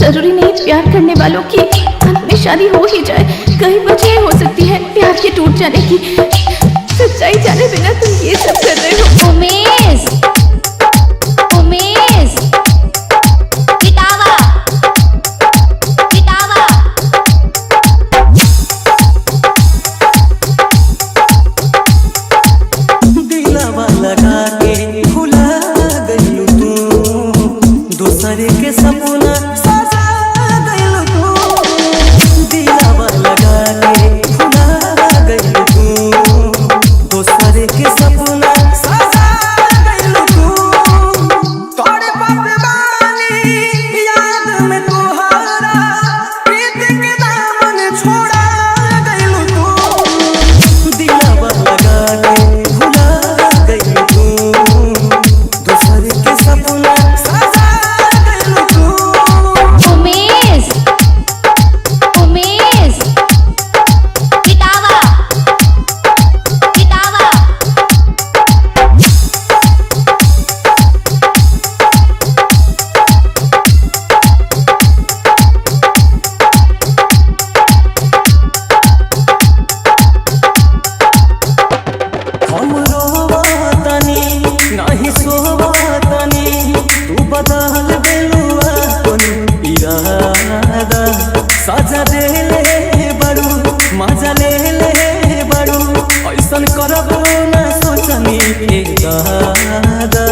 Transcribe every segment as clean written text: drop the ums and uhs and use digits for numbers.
जरूरी नहीं प्यार करने वालों की अंत में शादी हो ही जाए। कई वजह हो सकती है प्यार के टूट जाने की। सच्चाई जाने बिना तुम ये सब कर रहे हो। उमेश, उमेश, किताबा, किताबा। दिलवा लगा के भुला गइलू तू, दूसरे के सपना सजा गइलू तू। दिलवा लगा के भुला गइलू तू, दूसरे के सपना सजा गइलू तू। तोड़े पतवानी याद में तोहरा प्रीत के दामन छोड़ा गइलू तू। दिलवा लगा के भुला गइलू तू, दूसरे के सपना सजा गइलू तू। उमेश, उमेश, किताबा, किताबा। हम रोवातानी नाही सोवातानी, तू बदल देलू अपन इरादा। सजा देले बड़ू मजा ले बड़ू, ऐसन करबो ना सोचनी ए दादा।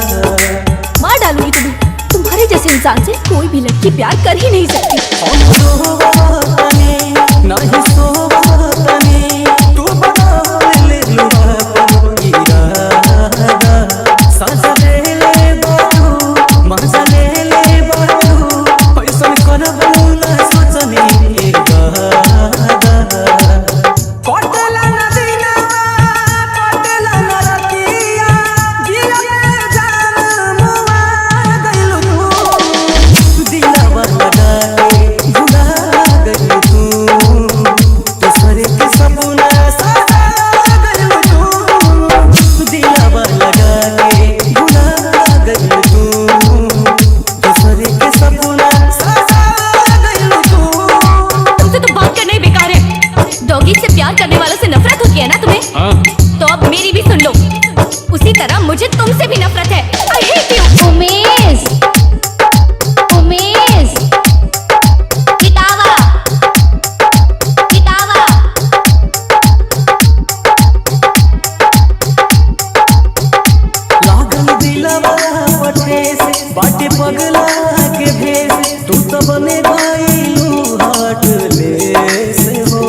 मार डालूंगी तुम्हें। तुम्हारे जैसे इंसान से कोई भी लड़की प्यार कर ही नहीं सकती। हम रोवातानी नाही सोवातानी, तू बदल लेलू अपन इरादा। सजा देले बड़ू मजा ले बड़ू, ऐसन करबो ना सोचनी ए दादा। कटला ना दिनवा कटला ना रतिया, जिया में जान मुआ गइलू तू। दिलवा लगा के भुला गइलू तू, दूसरे के सपना सजा गइलू तू। दिलवा लगा के भुला गइलू तू, दूसरे के सपना सजा गइलू तू। तुमसे तो बात करना ही बेकार है। डॉगी से प्यार करने वालों से नफरत होती है ना तुम्हें? तो अब मेरी भी सुन लो। उसी तरह मुझे तुमसे भी नफरत है। I hate you. Umesh, Umesh, किताबा, किताबा। लागल दिलवा पठेस बाटे पगला के भेस, तू तो बने गइलू हार्टलेस हो।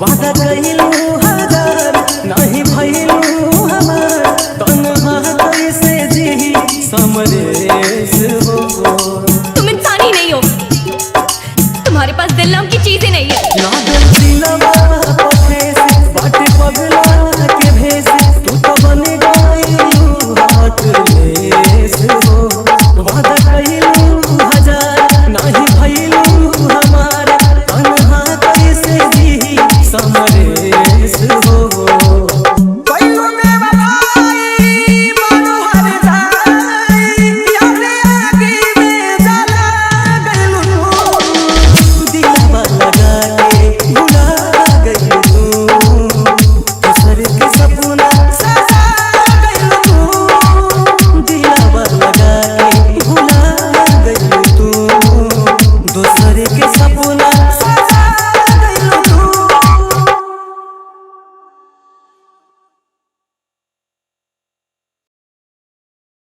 वादा कइलू हजार नहीं भइलू हमार, तन्हा कैसे जी समरेस हो। तुम इंसान ही नहीं हो। तुम्हारे पास दिल नाम की चीज ही नहीं है। लागल दिलवा पठेस बाटे पगला के भेस, तू तो बने गइलू हार्टलेस हो। वादा कइलू हजार नहीं भइलू हमार, तन्हा कैसे जी समरेस हो। कइलू में बधाई मानो हर जाई, यारे आगे में जला गइलू तू। दिलवा लगा के भुला गइलू तू, दूसरे के सपना सजा गइलू तू। दिलवा लगा के भुला गइलू तू, दूसरे के